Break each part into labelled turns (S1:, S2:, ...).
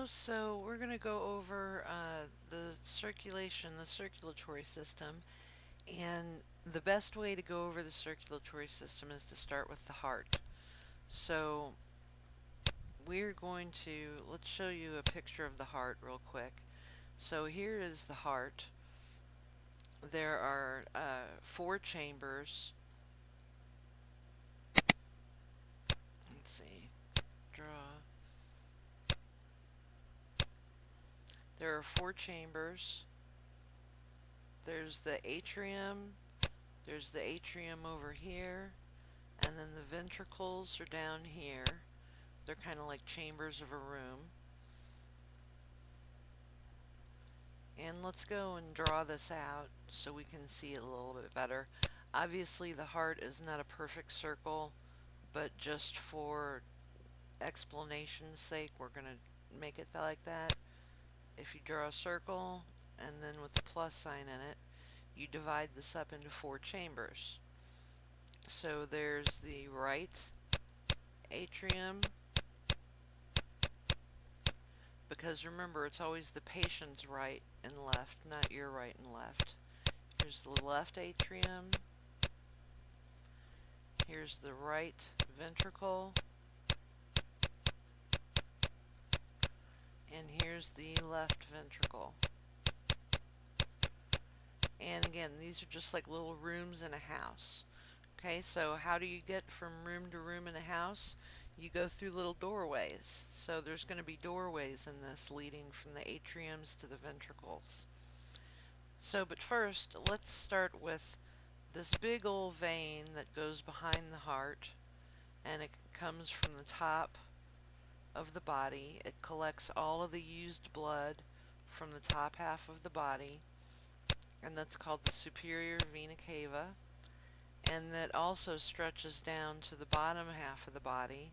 S1: So we're going to go over the circulation, the circulatory system, and the best way to go over the circulatory system is to start with the heart. So we're going to, let's show you a picture of the heart real quick. So here is the heart. There are 4 chambers. Let's see, draw. There are 4 chambers. There's the atrium. There's the atrium over here. And then the ventricles are down here. They're kind of like chambers of a room. And let's go and draw this out so we can see it a little bit better. Obviously the heart is not a perfect circle, but just for explanation's sake we're going to make it like that. If you draw a circle and then with a plus sign in it, you divide this up into 4 chambers. So there's the right atrium, because remember it's always the patient's right and left, not your right and left. Here's the left atrium, here's the right ventricle, and here's the left ventricle. And again, these are just like little rooms in a house. Okay, so how do you get from room to room in a house? You go through little doorways. So there's going to be doorways in this leading from the atriums to the ventricles. So, but first, let's start with this big old vein that goes behind the heart, and it comes from the top of the body. It collects all of the used blood from the top half of the body, and that's called the superior vena cava. And that also stretches down to the bottom half of the body,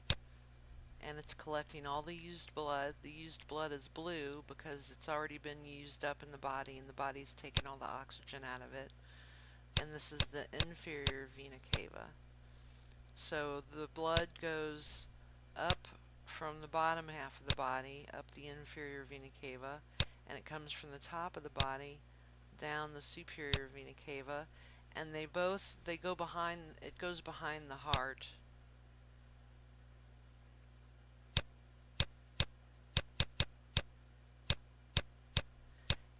S1: and it's collecting all the used blood. The used blood is blue because it's already been used up in the body, and the body's taking all the oxygen out of it. And this is the inferior vena cava. So the blood goes up from the bottom half of the body, up the inferior vena cava, and it comes from the top of the body down the superior vena cava, and they go behind, it goes behind the heart.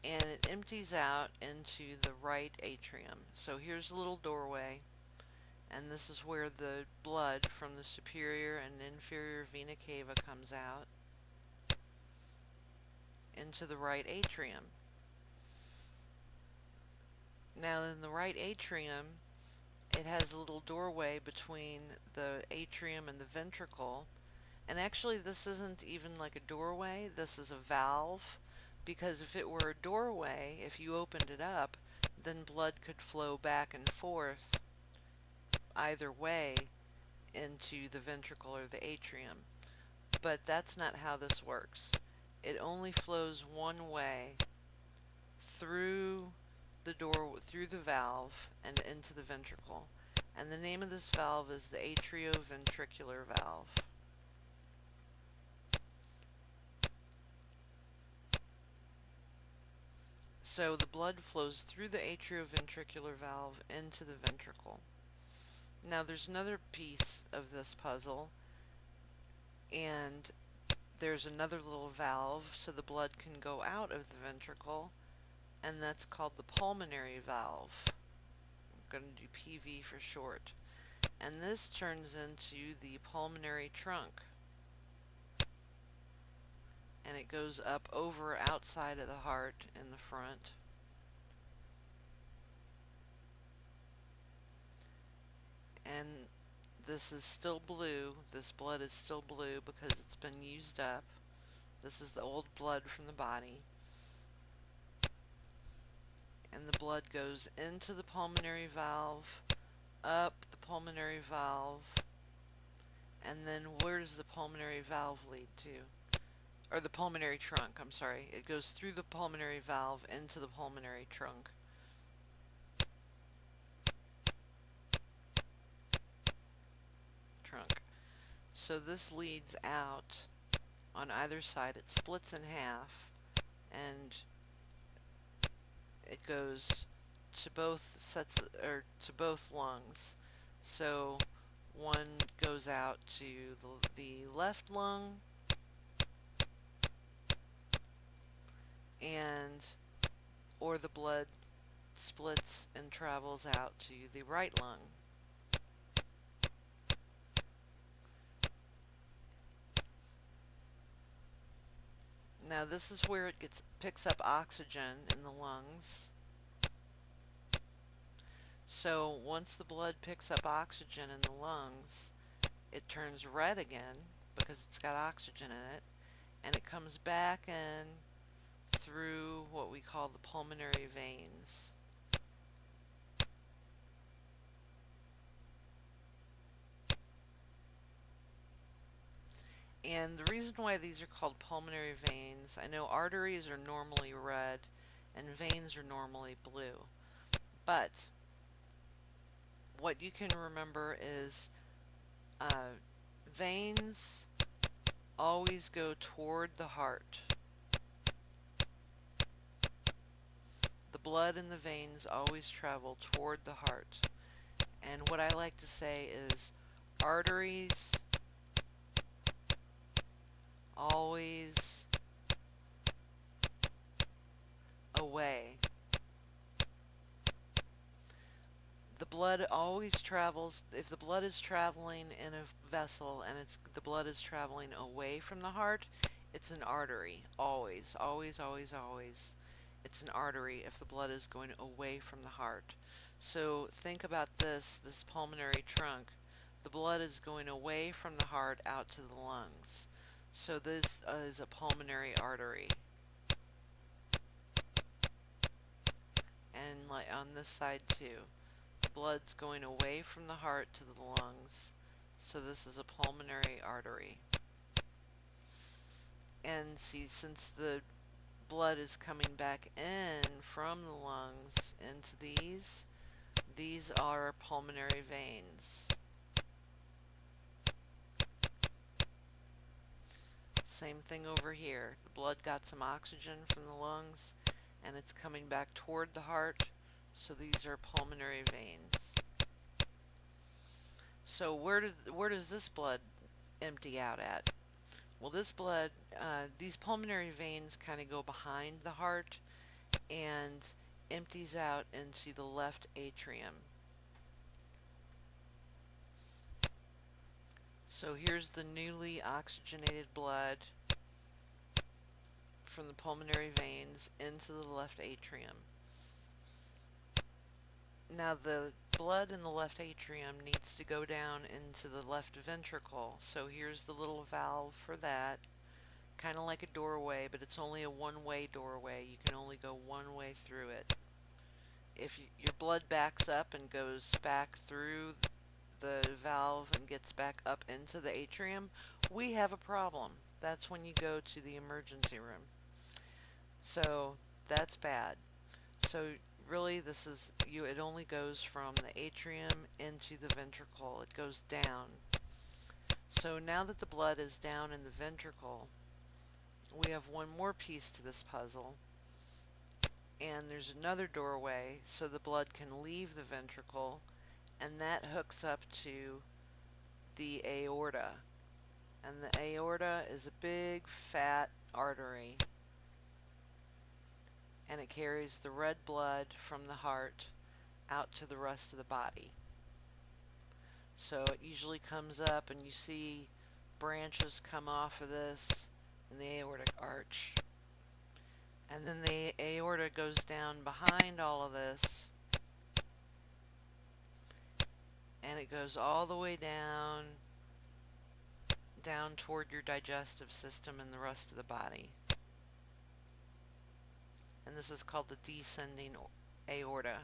S1: And it empties out into the right atrium. So here's a little doorway, and this is where the blood from the superior and inferior vena cava comes out into the right atrium. Now in the right atrium, it has a little doorway between the atrium and the ventricle. And actually this isn't even like a doorway, this is a valve, because if it were a doorway, if you opened it up, then blood could flow back and forth either way into the ventricle or the atrium. But that's not how this works. It only flows one way through the door, through the valve, and into the ventricle. And the name of this valve is the Atrioventricular Valve. So the blood flows through the atrioventricular valve into the ventricle. Now there's another piece of this puzzle, and there's another little valve so the blood can go out of the ventricle, and that's called the pulmonary valve. I'm going to do PV for short. And this turns into the pulmonary trunk, and it goes up over outside of the heart in the front. And this is still blue. This blood is still blue because it's been used up. This is the old blood from the body. And the blood goes into the pulmonary valve, up the pulmonary valve, and then where does the pulmonary valve lead to? Or the pulmonary trunk, I'm sorry. It goes through the pulmonary valve into the pulmonary trunk. So this leads out on either side. It splits in half, and it goes to both sets or to both lungs. So one goes out to the left lung, and or the blood splits and travels out to the right lung. Now this is where it picks up oxygen in the lungs. So once the blood picks up oxygen in the lungs, it turns red again because it's got oxygen in it, and it comes back in through what we call the pulmonary veins. And the reason why these are called pulmonary veins, I know arteries are normally red and veins are normally blue, but what you can remember is veins always go toward the heart. The blood in the veins always travel toward the heart. And what I like to say is arteries always away. The blood always travels, if the blood is traveling in a vessel and the blood is traveling away from the heart, it's an artery. Always, always, always, always. It's an artery if the blood is going away from the heart. So think about this pulmonary trunk. The blood is going away from the heart out to the lungs. So this is a pulmonary artery. And like on this side too. The blood's going away from the heart to the lungs. So this is a pulmonary artery. And see, since the blood is coming back in from the lungs into these are pulmonary veins. Same thing over here. The blood got some oxygen from the lungs and it's coming back toward the heart, so these are pulmonary veins. So where does this blood empty out at? Well, this blood, these pulmonary veins kind of go behind the heart and empties out into the left atrium. So here's the newly oxygenated blood from the pulmonary veins into the left atrium. Now the blood in the left atrium needs to go down into the left ventricle. So here's the little valve for that. Kind of like a doorway, but it's only a one-way doorway. You can only go one way through it. If your blood backs up and goes back through the valve and gets back up into the atrium, we have a problem. That's when you go to the emergency room. So that's bad. So really it only goes from the atrium into the ventricle. It goes down. So now that the blood is down in the ventricle, we have one more piece to this puzzle. And there's another doorway so the blood can leave the ventricle, and that hooks up to the aorta. And the aorta is a big fat artery, and it carries the red blood from the heart out to the rest of the body. So it usually comes up and you see branches come off of this in the aortic arch. And then the aorta goes down behind all of this, and it goes all the way down toward your digestive system and the rest of the body. And this is called the descending aorta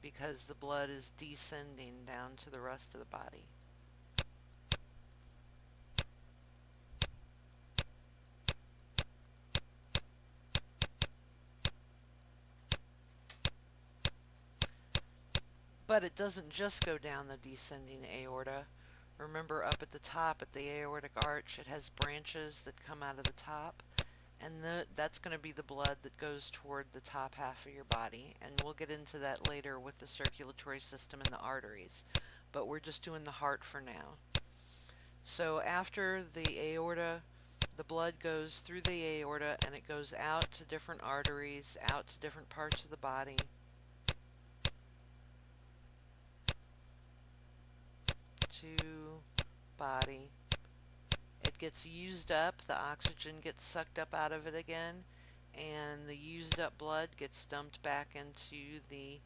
S1: because the blood is descending down to the rest of the body. But it doesn't just go down the descending aorta. Remember, up at the top at the aortic arch, it has branches that come out of the top, and that's going to be the blood that goes toward the top half of your body, and we'll get into that later with the circulatory system and the arteries, but we're just doing the heart for now. So after the aorta, the blood goes through the aorta and it goes out to different arteries, out to different parts of the body. To body. It gets used up, the oxygen gets sucked up out of it again, and the used up blood gets dumped back into the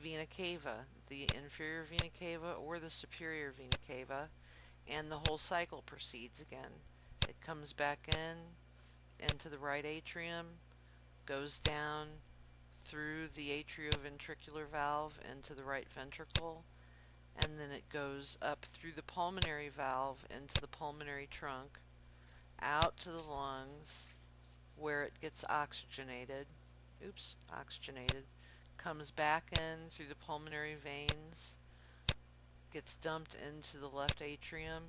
S1: vena cava, the inferior vena cava or the superior vena cava, and the whole cycle proceeds again. It comes back into the right atrium, goes down through the atrioventricular valve into the right ventricle, and then it goes up through the pulmonary valve into the pulmonary trunk, out to the lungs, where it gets oxygenated, comes back in through the pulmonary veins, gets dumped into the left atrium,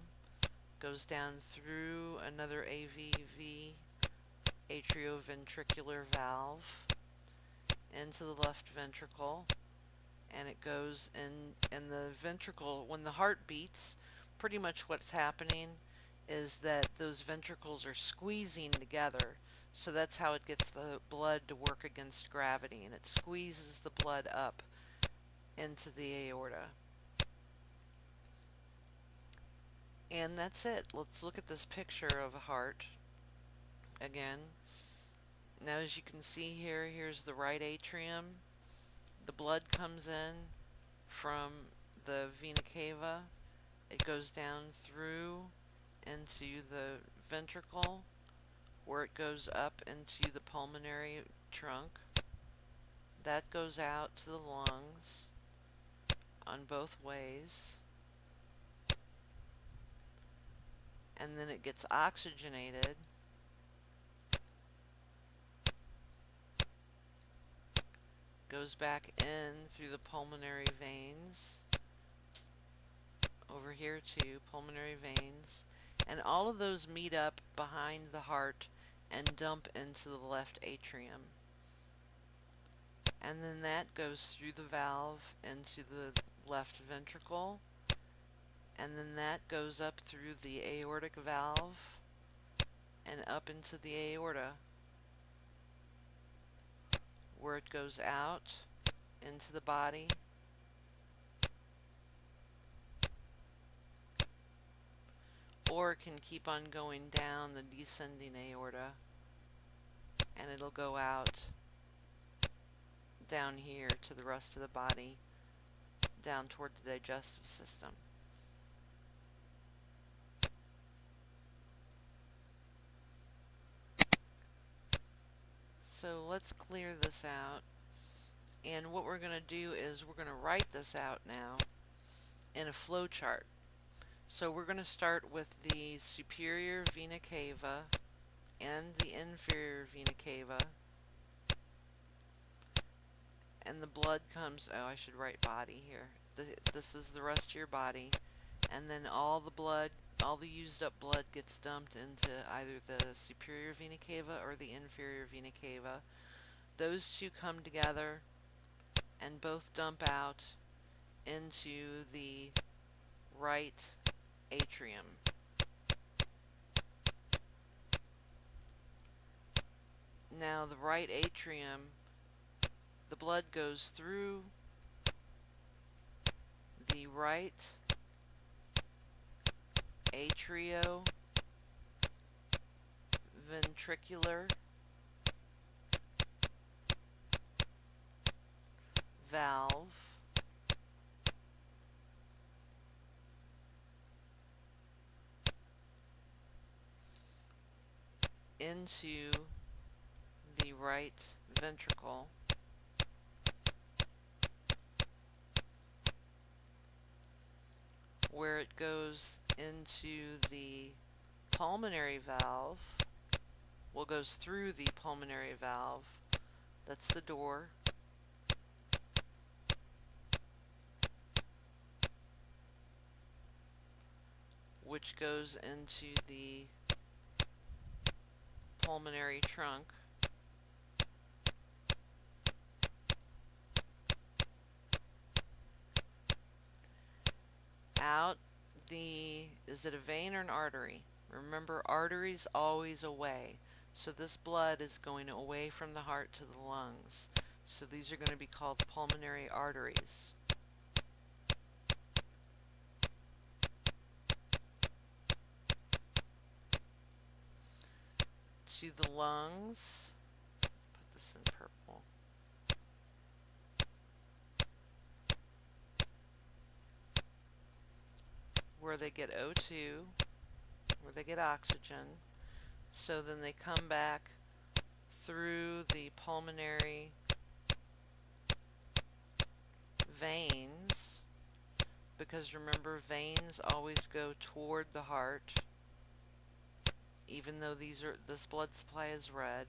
S1: goes down through another AVV, atrioventricular valve, into the left ventricle, and it goes in the ventricle. When the heart beats, pretty much what's happening is that those ventricles are squeezing together. So that's how it gets the blood to work against gravity, and it squeezes the blood up into the aorta. And that's it. Let's look at this picture of a heart again. Now, as you can see here, here's the right atrium. The blood comes in from the vena cava. It goes down through into the ventricle, where it goes up into the pulmonary trunk. That goes out to the lungs on both ways. And then it gets oxygenated, goes back in through the pulmonary veins, over here too, pulmonary veins, and all of those meet up behind the heart and dump into the left atrium. And then that goes through the valve into the left ventricle, and then that goes up through the aortic valve and up into the aorta, where it goes out into the body, or it can keep on going down the descending aorta, and it'll go out down here to the rest of the body, down toward the digestive system. So let's clear this out, and what we're going to do is we're going to write this out now in a flow chart. So we're going to start with the superior vena cava and the inferior vena cava, and the blood comes, oh, I should write body here. This is the rest of your body, and then all the blood, all the used up blood gets dumped into either the superior vena cava or the inferior vena cava. Those two come together and both dump out into the right atrium. Now the right atrium, the blood goes through the right atrioventricular valve into the right ventricle, where it goes into the pulmonary valve, well, goes through the pulmonary valve, that's the door, which goes into the pulmonary trunk. Out the, is it a vein or an artery? Remember, arteries always away. So this blood is going away from the heart to the lungs. So these are going to be called pulmonary arteries. To the lungs, put this in purple. Where they get O2, where they get oxygen. So then they come back through the pulmonary veins, because remember, veins always go toward the heart, even though this blood supply is red.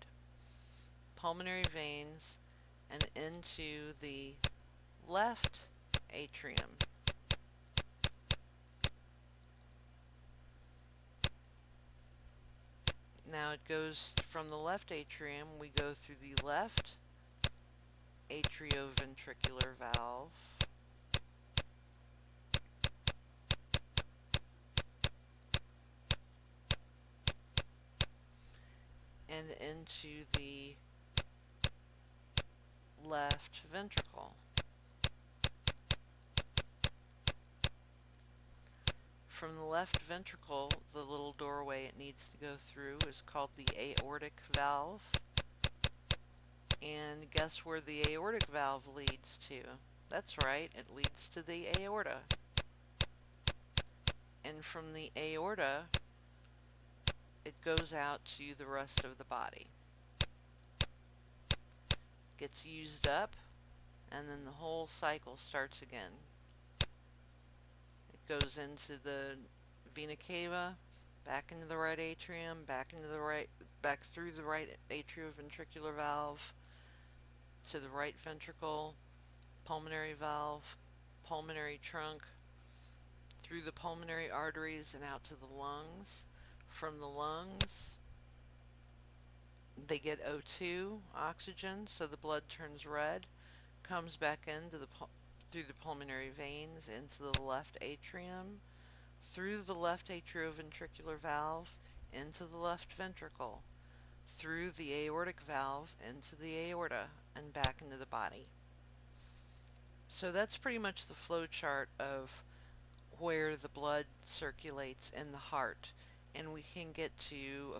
S1: Pulmonary veins and into the left atrium. Now it goes from the left atrium, we go through the left atrioventricular valve, and into the left ventricle. From the left ventricle, the little doorway it needs to go through is called the aortic valve. And guess where the aortic valve leads to? That's right, it leads to the aorta. And from the aorta, it goes out to the rest of the body. Gets used up, and then the whole cycle starts again. It goes into the vena cava, back into the right atrium, back through the right atrioventricular valve, to the right ventricle, pulmonary valve, pulmonary trunk, through the pulmonary arteries and out to the lungs. From the lungs, they get O2, oxygen, so the blood turns red, comes back into through the pulmonary veins into the left atrium, through the left atrioventricular valve into the left ventricle, through the aortic valve into the aorta, and back into the body. So that's pretty much the flow chart of where the blood circulates in the heart, and we can get to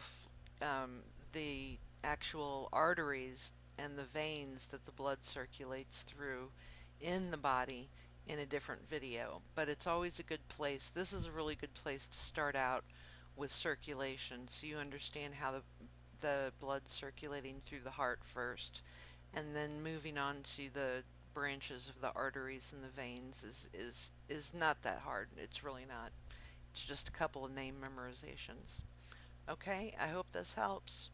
S1: the actual arteries and the veins that the blood circulates through in the body in a different video, but it's always a good place. This is a really good place to start out with circulation, so you understand how the blood circulating through the heart first, and then moving on to the branches of the arteries and the veins is not that hard. It's really not. It's just a couple of name memorizations. Okay, I hope this helps.